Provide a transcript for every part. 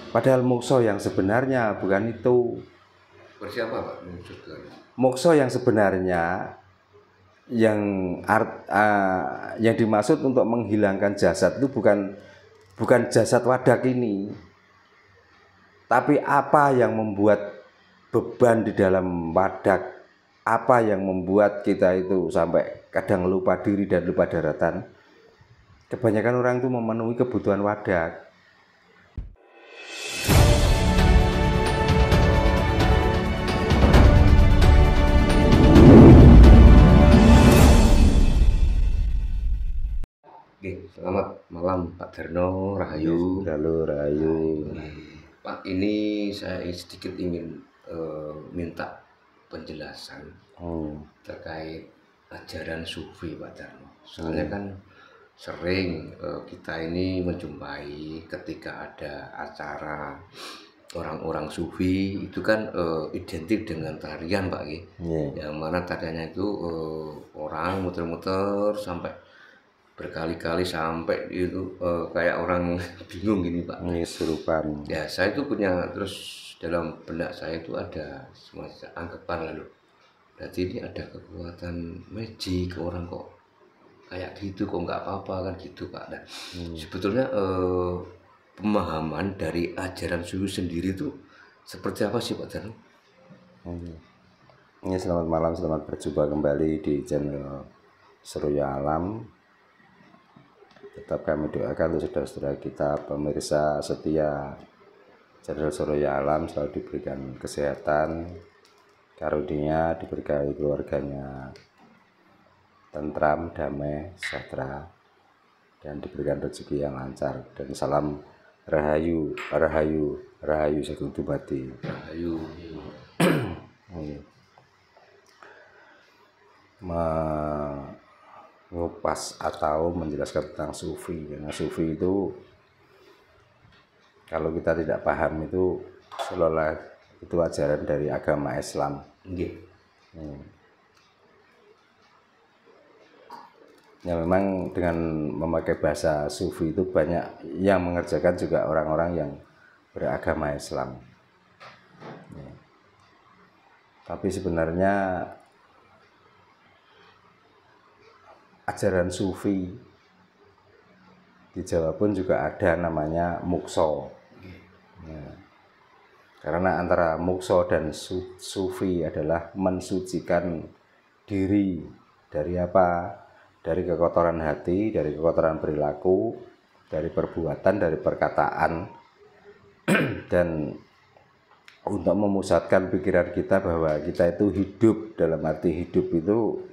Padahal mokso yang sebenarnya bukan itu. Versi apa Pak menunjukkan? Mokso yang sebenarnya yang yang dimaksud untuk menghilangkan jasad itu bukan jasad wadak ini, tapi apa yang membuat beban di dalam wadak, apa yang membuat kita itu sampai kadang lupa diri dan lupa daratan. Kebanyakan orang itu memenuhi kebutuhan wadak. Oke, selamat malam Pak Darno, Rahayu. Lalu Rahayu. Pak, ini saya sedikit ingin minta penjelasan terkait ajaran sufi Pak Darno. Soalnya kan sering kita ini menjumpai ketika ada acara orang-orang sufi itu kan identik dengan tarian Pak Ki. Yang mana tariannya itu orang muter-muter sampai berkali-kali sampai itu kayak orang bingung gini Pak. Serupan. Ya saya itu punya, terus dalam benak saya itu ada semacam anggapan lalu. Berarti ini ada kekuatan magic, orang kok kayak gitu, kok nggak apa-apa kan gitu Pak. Nah, sebetulnya pemahaman dari ajaran sufi sendiri itu seperti apa sih Pak Darno? Ini selamat malam, selamat berjumpa kembali di channel Surya Alam. Tetap kami doakan untuk saudara-saudara kita pemirsa setia channel Surya Alam selalu diberikan kesehatan, karunia, diberkahi keluarganya tentram, damai, sejahtera, dan diberikan rezeki yang lancar. Dan salam Rahayu, Rahayu, Rahayu Sagung Dumadi. Rahayu. Mengupas atau menjelaskan tentang sufi, karena sufi itu kalau kita tidak paham itu seolah itu ajaran dari agama Islam. Ya memang dengan memakai bahasa sufi itu banyak yang mengerjakan juga orang-orang yang beragama Islam. Tapi sebenarnya ajaran sufi di Jawa pun juga ada namanya mukso. Karena antara mukso dan sufi adalah mensucikan diri dari apa? Dari kekotoran hati, dari kekotoran perilaku, dari perbuatan, dari perkataan, dan untuk memusatkan pikiran kita bahwa kita itu hidup, dalam arti hidup itu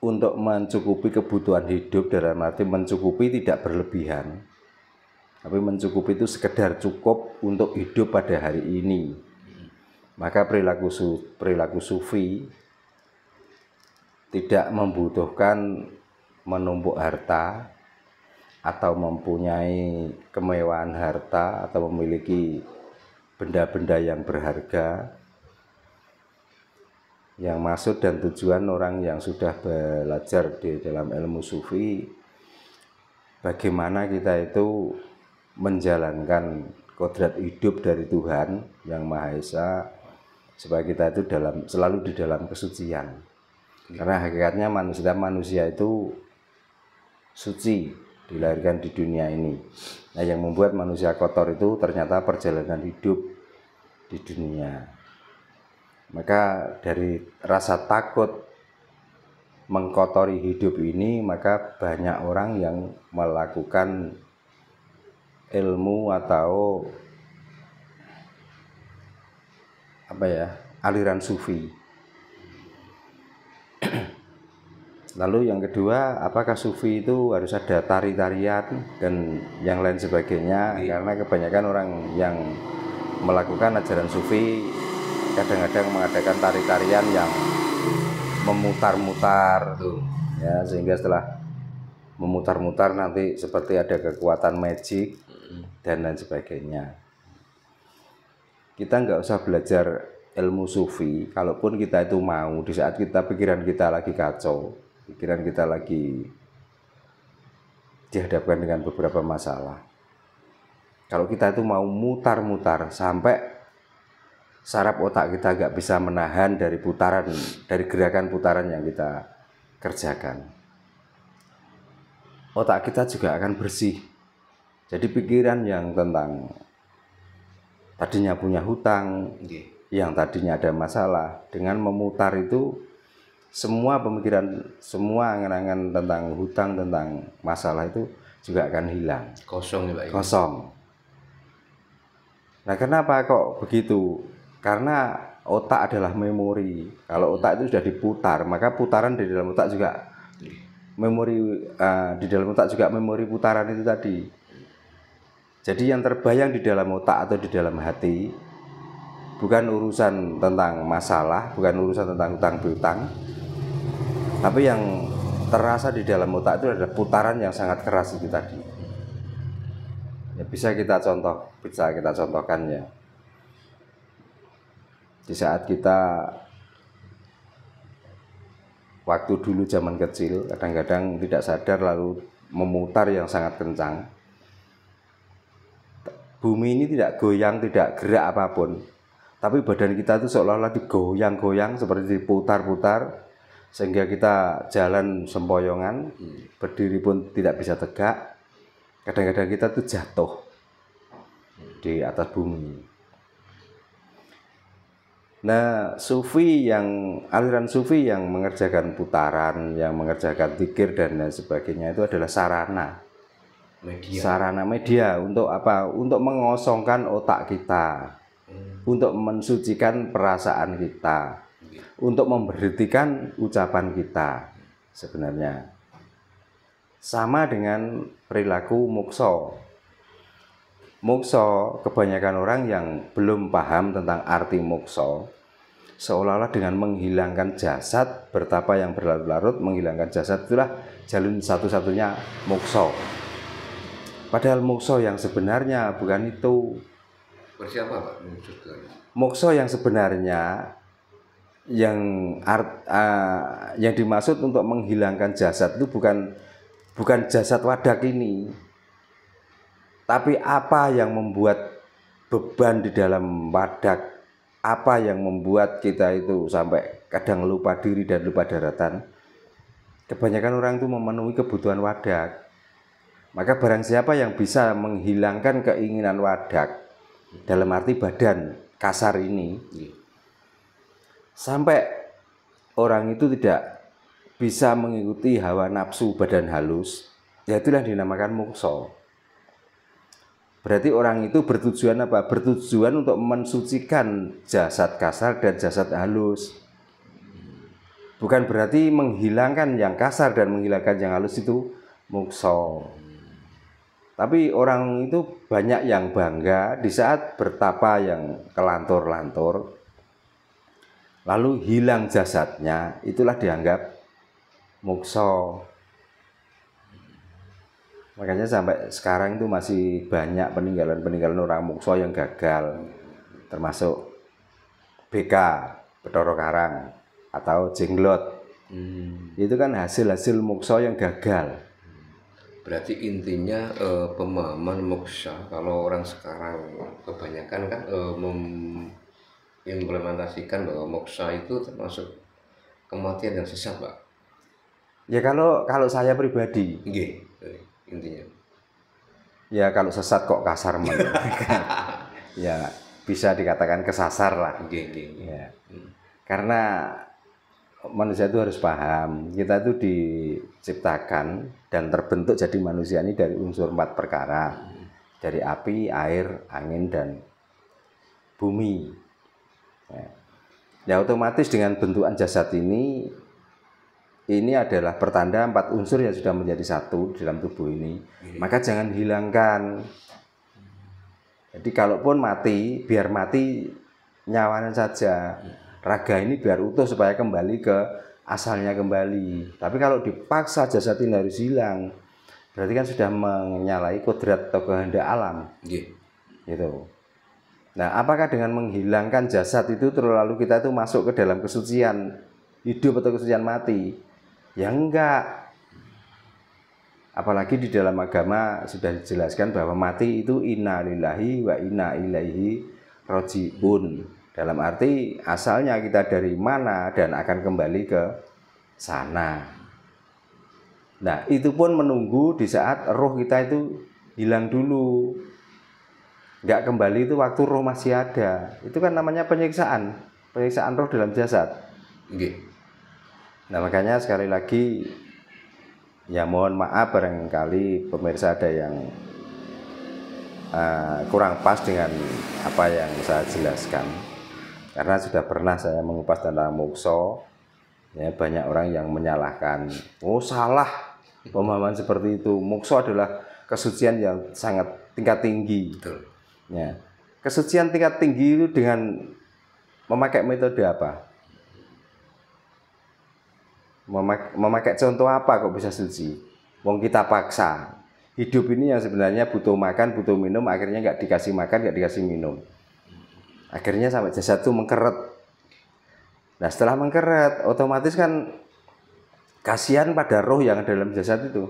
untuk mencukupi kebutuhan hidup, dalam arti mencukupi tidak berlebihan, tapi mencukupi itu sekedar cukup untuk hidup pada hari ini. Maka perilaku sufi tidak membutuhkan menumpuk harta atau mempunyai kemewahan harta atau memiliki benda-benda yang berharga. Yang maksud dan tujuan orang yang sudah belajar di dalam ilmu sufi, bagaimana kita itu menjalankan kodrat hidup dari Tuhan yang Maha Esa, supaya kita itu selalu di dalam kesucian. Karena hakikatnya manusia itu suci, dilahirkan di dunia ini. Nah, yang membuat manusia kotor itu ternyata perjalanan hidup di dunia. Maka dari rasa takut mengkotori hidup ini, maka banyak orang yang melakukan ilmu atau aliran sufi. Lalu yang kedua, apakah sufi itu harus ada tari-tarian dan yang lain sebagainya? Karena kebanyakan orang yang melakukan ajaran sufi kadang-kadang mengadakan tari-tarian yang memutar-mutar, ya, sehingga setelah memutar-mutar nanti seperti ada kekuatan magic dan lain sebagainya. Kita nggak usah belajar ilmu sufi, kalaupun kita itu mau, di saat pikiran kita lagi kacau, pikiran kita lagi dihadapkan dengan beberapa masalah, Kalau kita itu mau mutar-mutar sampai saraf otak kita nggak bisa menahan dari putaran, dari gerakan putaran yang kita kerjakan, otak kita juga akan bersih. Jadi pikiran yang tentang tadinya punya hutang, yang tadinya ada masalah, dengan memutar itu semua pemikiran, semua angan-angan tentang hutang, tentang masalah itu juga akan hilang. Kosong ya Pak. Kosong. Nah, kenapa kok begitu? Karena otak adalah memori. Kalau otak itu sudah diputar, maka putaran di dalam otak juga memori, di dalam otak juga memori putaran itu tadi. Jadi yang terbayang di dalam otak atau di dalam hati bukan urusan tentang masalah, bukan urusan tentang hutang piutang, tapi yang terasa di dalam otak itu adalah putaran yang sangat keras itu tadi. Ya, bisa kita contohkan ya. Di saat kita waktu dulu zaman kecil, kadang-kadang tidak sadar lalu memutar yang sangat kencang. Bumi ini tidak goyang, tidak gerak apapun, tapi badan kita itu seolah-olah digoyang-goyang, seperti diputar-putar, sehingga kita jalan sempoyongan, berdiri pun tidak bisa tegak. Kadang-kadang kita tuh jatuh di atas bumi. Nah, aliran sufi yang mengerjakan putaran, yang mengerjakan zikir dan lain sebagainya itu adalah sarana media untuk apa? Untuk mengosongkan otak kita, untuk mensucikan perasaan kita, untuk memberhentikan ucapan kita. Sebenarnya sama dengan perilaku mokso. Mokso, kebanyakan orang yang belum paham tentang arti mokso, seolah-olah dengan menghilangkan jasad, bertapa yang berlarut-larut, menghilangkan jasad itulah jalan satu-satunya mokso. Padahal mokso yang sebenarnya bukan itu. Bersiapa Pak? Mokso yang sebenarnya yang dimaksud untuk menghilangkan jasad itu bukan jasad wadak ini, tapi apa yang membuat beban di dalam wadak, apa yang membuat kita itu sampai kadang lupa diri dan lupa daratan. Kebanyakan orang itu memenuhi kebutuhan wadak. Maka barang siapa yang bisa menghilangkan keinginan wadak, dalam arti badan kasar ini, sampai orang itu tidak bisa mengikuti hawa nafsu badan halus, ya itulah dinamakan mokso. Berarti orang itu bertujuan apa? Bertujuan untuk mensucikan jasad kasar dan jasad halus. Bukan berarti menghilangkan yang kasar dan menghilangkan yang halus itu mokso. Tapi orang itu banyak yang bangga di saat bertapa yang kelantur-lantur, lalu hilang jasadnya, itulah dianggap mokso. Makanya sampai sekarang itu masih banyak peninggalan orang mokso yang gagal, termasuk BK, Bathara Karang, atau Jenglot. Itu kan hasil-hasil mokso yang gagal. Berarti intinya pemahaman moksa, kalau orang sekarang kebanyakan kan mengimplementasikan bahwa moksa itu termasuk kematian yang sesat Pak. Ya kalau saya pribadi, intinya. Ya kalau sesat kok kasar ya bisa dikatakan kesasar lah. Ya. Karena manusia itu harus paham, kita itu diciptakan dan terbentuk jadi manusia ini dari unsur 4 perkara, dari api, air, angin, dan bumi. Ya otomatis dengan bentukan jasad ini adalah pertanda 4 unsur yang sudah menjadi satu dalam tubuh ini. Maka jangan hilangkan. Jadi kalaupun mati, biar mati nyawanya saja. Raga ini biar utuh supaya kembali ke asalnya kembali. Tapi kalau dipaksa jasad ini harus hilang, berarti kan sudah menyalahi kodrat atau kehendak alam. Gitu. Nah, apakah dengan menghilangkan jasad itu terlalu kita itu masuk ke dalam kesucian hidup atau kesucian mati? Ya enggak. Apalagi di dalam agama sudah dijelaskan bahwa mati itu inna lillahi wa inna ilaihi rajiun. Dalam arti asalnya kita dari mana dan akan kembali ke sana. Nah, itu pun menunggu di saat roh kita itu hilang dulu. Nggak kembali itu waktu roh masih ada. Itu kan namanya penyiksaan roh dalam jasad. Nah, makanya sekali lagi ya mohon maaf barangkali pemirsa ada yang kurang pas dengan apa yang saya jelaskan, karena sudah pernah saya mengupas tentang mokso. Ya, banyak orang yang menyalahkan, oh salah pemahaman seperti itu, mokso adalah kesucian yang sangat tingkat tinggi. Betul. Ya, kesucian tingkat tinggi itu dengan memakai metode apa? Memakai contoh apa kok bisa suci? Wong kita paksa. Hidup ini yang sebenarnya butuh makan, butuh minum, akhirnya nggak dikasih makan, nggak dikasih minum. Akhirnya sampai jasad itu mengkeret. Nah, setelah mengkeret, otomatis kan kasihan pada roh yang dalam jasad itu.